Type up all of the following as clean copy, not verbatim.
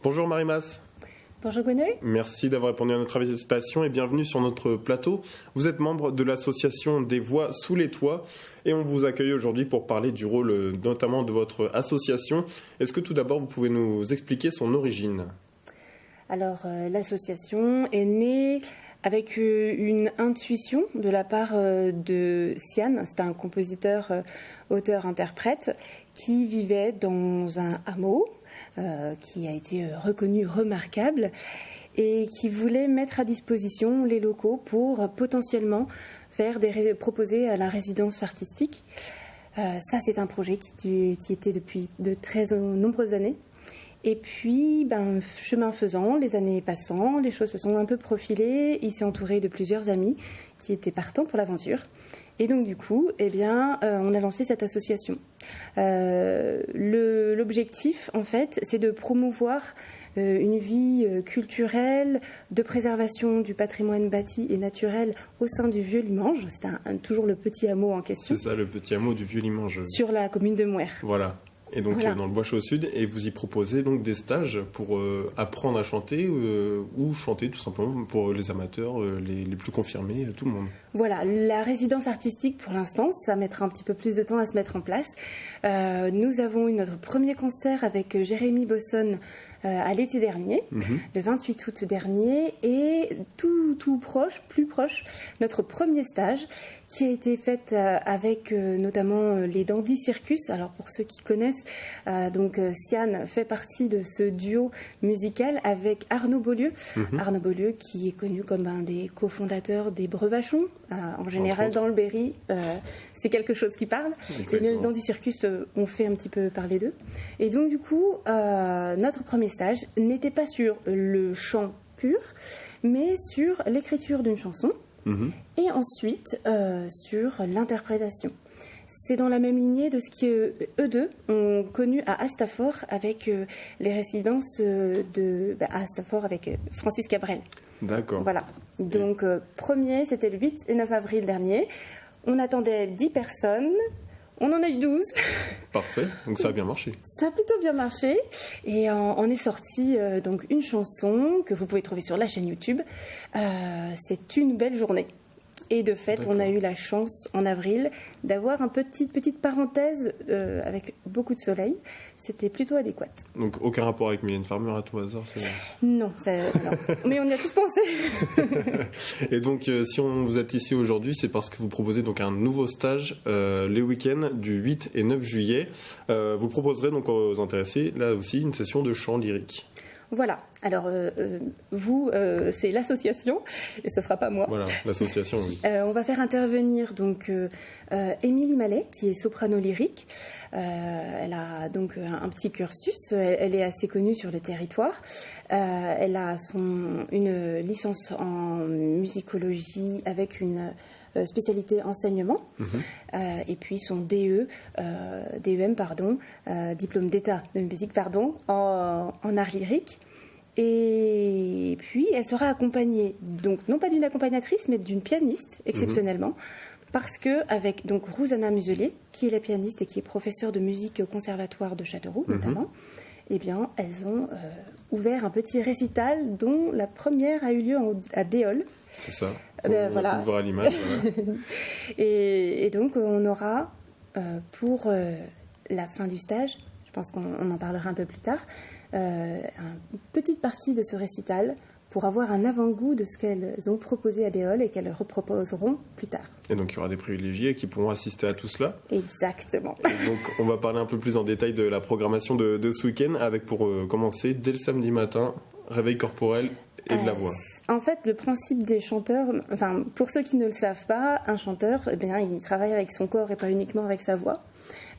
Bonjour Marie-Mas. Bonjour Gwendoline. Merci d'avoir répondu à notre invitation et bienvenue sur notre plateau. Vous êtes membre de l'association Des Voix sous les toits et on vous accueille aujourd'hui pour parler du rôle notamment de votre association. Est-ce que tout d'abord vous pouvez nous expliquer son origine ? Alors l'association est née avec une intuition de la part de Sian, c'est un compositeur, auteur-interprète qui vivait dans un hameau qui a été reconnu remarquable et qui voulait mettre à disposition les locaux pour potentiellement proposer à la résidence artistique. Ça, c'est un projet qui était depuis de très nombreuses années. Et puis, chemin faisant, les années passant, les choses se sont un peu profilées. Il s'est entouré de plusieurs amis qui étaient partants pour l'aventure. Et donc, du coup, on a lancé cette association. L'objectif, en fait, c'est de promouvoir une vie culturelle, de préservation du patrimoine bâti et naturel au sein du Vieux-Limoges. C'est toujours le petit hameau en question. C'est ça, le petit hameau du Vieux-Limoges. Sur la commune de Mouer. Voilà. Et donc voilà. Dans le Bois-Chaud-Sud, et vous y proposez donc des stages pour apprendre à chanter ou chanter tout simplement pour les amateurs, les plus confirmés, tout le monde. Voilà, la résidence artistique pour l'instant, ça mettra un petit peu plus de temps à se mettre en place. Nous avons eu notre premier concert avec Jérémy Bosson à l'été dernier, le 28 août dernier, et plus proche, notre premier stage qui a été fait avec notamment les Dandy Circus. Alors pour ceux qui connaissent, Sian fait partie de ce duo musical avec Arnaud Beaulieu. Arnaud Beaulieu qui est connu comme un des cofondateurs des Brevachons, en général dans le Berry, c'est quelque chose qui parle. Et les Dandy Circus ont fait un petit peu parler d'eux. Et donc du coup, notre premier stage n'était pas sur le chant pur, mais sur l'écriture d'une chanson. Et ensuite sur l'interprétation. C'est dans la même lignée de ce qu'eux deux ont connu à Astafort avec les résidences à Astafort avec Francis Cabrel. D'accord. Voilà. Donc premier, c'était le 8 et 9 avril dernier. On attendait 10 personnes. On en a eu 12. Parfait, donc ça a bien marché. Ça a plutôt bien marché. Et on est sorti donc une chanson que vous pouvez trouver sur la chaîne YouTube. C'est Une belle journée. Et de fait, on a eu la chance en avril d'avoir une petite parenthèse avec beaucoup de soleil. C'était plutôt adéquat. Donc aucun rapport avec Mylène Farmer à tout hasard Non, mais on y a tous pensé. Et donc si vous êtes ici aujourd'hui, c'est parce que vous proposez donc un nouveau stage les week-ends du 8 et 9 juillet. Vous proposerez donc aux intéressés là aussi une session de chant lyrique. Voilà, alors vous, c'est l'association, et ce ne sera pas moi. Voilà, l'association, oui. On va faire intervenir donc Émilie Mallet, qui est soprano lyrique. Elle a donc un petit cursus, elle est assez connue sur le territoire. Elle a une licence en musicologie avec une spécialité enseignement, et puis son DEM, diplôme d'état de musique, en art lyrique. Et puis elle sera accompagnée, donc non pas d'une accompagnatrice, mais d'une pianiste, exceptionnellement, parce que avec donc Rouzana Muselier, qui est la pianiste et qui est professeure de musique au conservatoire de Châteauroux, notamment, eh bien, elles ont ouvert un petit récital dont la première a eu lieu à Déol. C'est ça. Voilà. Voir à l'image. Voilà. et donc, on aura, pour la fin du stage, je pense qu'on en parlera un peu plus tard, une petite partie de ce récital pour avoir un avant-goût de ce qu'elles ont proposé à Déol et qu'elles reproposeront plus tard. Et donc, il y aura des privilégiés qui pourront assister à tout cela. Exactement. Et donc, on va parler un peu plus en détail de la programmation de ce week-end avec, pour commencer, dès le samedi matin, réveil corporel et de la voix. En fait, le principe des chanteurs, pour ceux qui ne le savent pas, un chanteur, il travaille avec son corps et pas uniquement avec sa voix.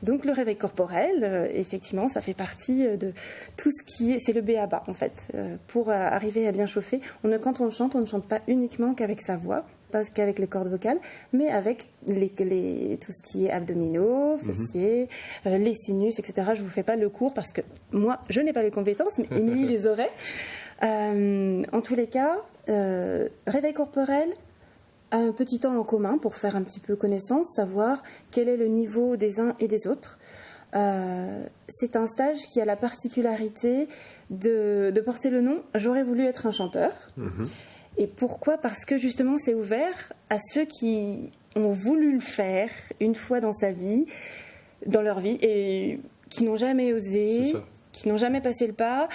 Donc le réveil corporel, effectivement, ça fait partie de tout ce qui est... C'est le b.a.-ba, en fait. Pour arriver à bien chauffer, quand on chante, on ne chante pas uniquement qu'avec sa voix, pas qu'avec les cordes vocales, mais avec tout ce qui est abdominaux, fessiers, les sinus, etc. Je ne vous fais pas le cours parce que moi, je n'ai pas les compétences, mais Émilie les aurait. En tous les cas, réveil corporel, un petit temps en commun pour faire un petit peu connaissance, savoir quel est le niveau des uns et des autres. c'est un stage qui a la particularité de porter le nom « J'aurais voulu être un chanteur ». Et pourquoi ? Parce que justement, c'est ouvert à ceux qui ont voulu le faire une fois dans leur vie, et qui n'ont jamais osé, qui n'ont jamais passé le pas.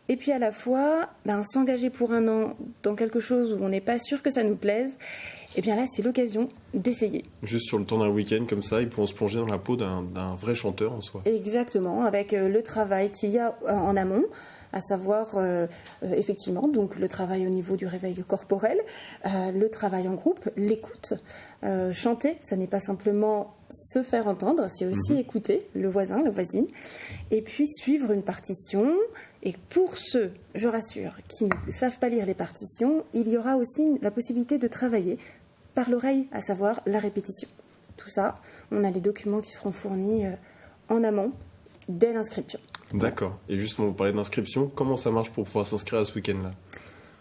Et puis à la fois, s'engager pour un an dans quelque chose où on n'est pas sûr que ça nous plaise, et bien là, c'est l'occasion d'essayer. Juste sur le temps d'un week-end, comme ça, ils pourront se plonger dans la peau d'un vrai chanteur en soi. Exactement, avec le travail qu'il y a en amont, à savoir, effectivement, donc le travail au niveau du réveil corporel, le travail en groupe, l'écoute. Chanter, ça n'est pas simplement se faire entendre, c'est aussi écouter le voisin, la voisine, et puis suivre une partition. Et pour ceux, je rassure, qui ne savent pas lire les partitions, il y aura aussi la possibilité de travailler par l'oreille, à savoir la répétition. Tout ça, on a les documents qui seront fournis en amont, dès l'inscription. D'accord. Et justement, vous parlez d'inscription, comment ça marche pour pouvoir s'inscrire à ce week-end-là ?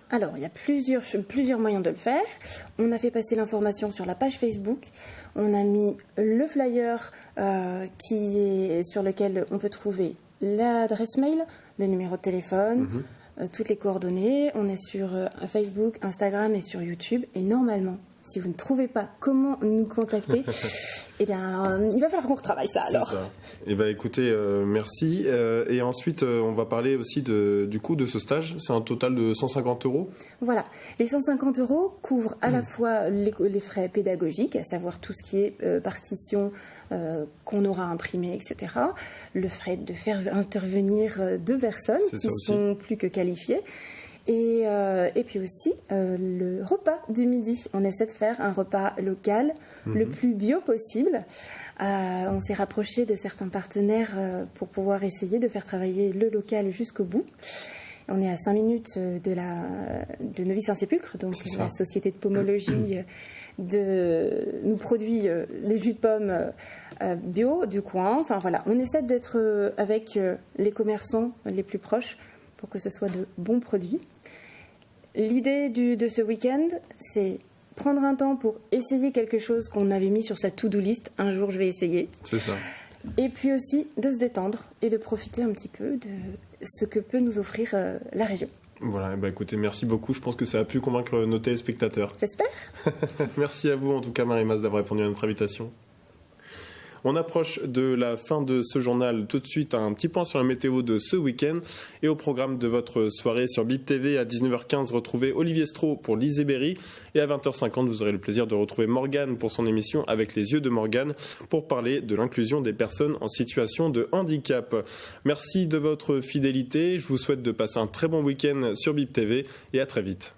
Alors, il y a plusieurs moyens de le faire. On a fait passer l'information sur la page Facebook. On a mis le flyer sur lequel on peut trouver l'adresse mail, le numéro de téléphone, toutes les coordonnées. On est sur Facebook, Instagram et sur YouTube. Et normalement, si vous ne trouvez pas comment nous contacter, eh bien, il va falloir qu'on retravaille ça alors. C'est ça. Eh bien, écoutez, merci. Et ensuite, on va parler aussi du coût de ce stage. C'est un total de 150 €. Voilà. Les 150 € couvrent à la fois les frais pédagogiques, à savoir tout ce qui est partition qu'on aura imprimé, etc. Le frais de faire intervenir 2 personnes qui sont plus que qualifiées. Et puis aussi le repas du midi. On essaie de faire un repas local le plus bio possible. On s'est rapproché de certains partenaires pour pouvoir essayer de faire travailler le local jusqu'au bout. On est à 5 minutes de Neuvy-Saint-Sépulcre, donc la société de pomologie nous produit les jus de pommes bio du coin. Enfin voilà, on essaie d'être avec les commerçants les plus proches pour que ce soit de bons produits. L'idée de ce week-end, c'est prendre un temps pour essayer quelque chose qu'on avait mis sur sa to-do list. Un jour, je vais essayer. C'est ça. Et puis aussi de se détendre et de profiter un petit peu de ce que peut nous offrir la région. Voilà, écoutez, merci beaucoup. Je pense que ça a pu convaincre nos téléspectateurs. J'espère. Merci à vous, en tout cas, Marie-Maz, d'avoir répondu à notre invitation. On approche de la fin de ce journal. Tout de suite, un petit point sur la météo de ce week-end. Et au programme de votre soirée sur Bip TV, à 19h15, retrouvez Olivier Stroh pour Lise et Berry. Et à 20h50, vous aurez le plaisir de retrouver Morgane pour son émission Avec les yeux de Morgane pour parler de l'inclusion des personnes en situation de handicap. Merci de votre fidélité. Je vous souhaite de passer un très bon week-end sur Bip TV et à très vite.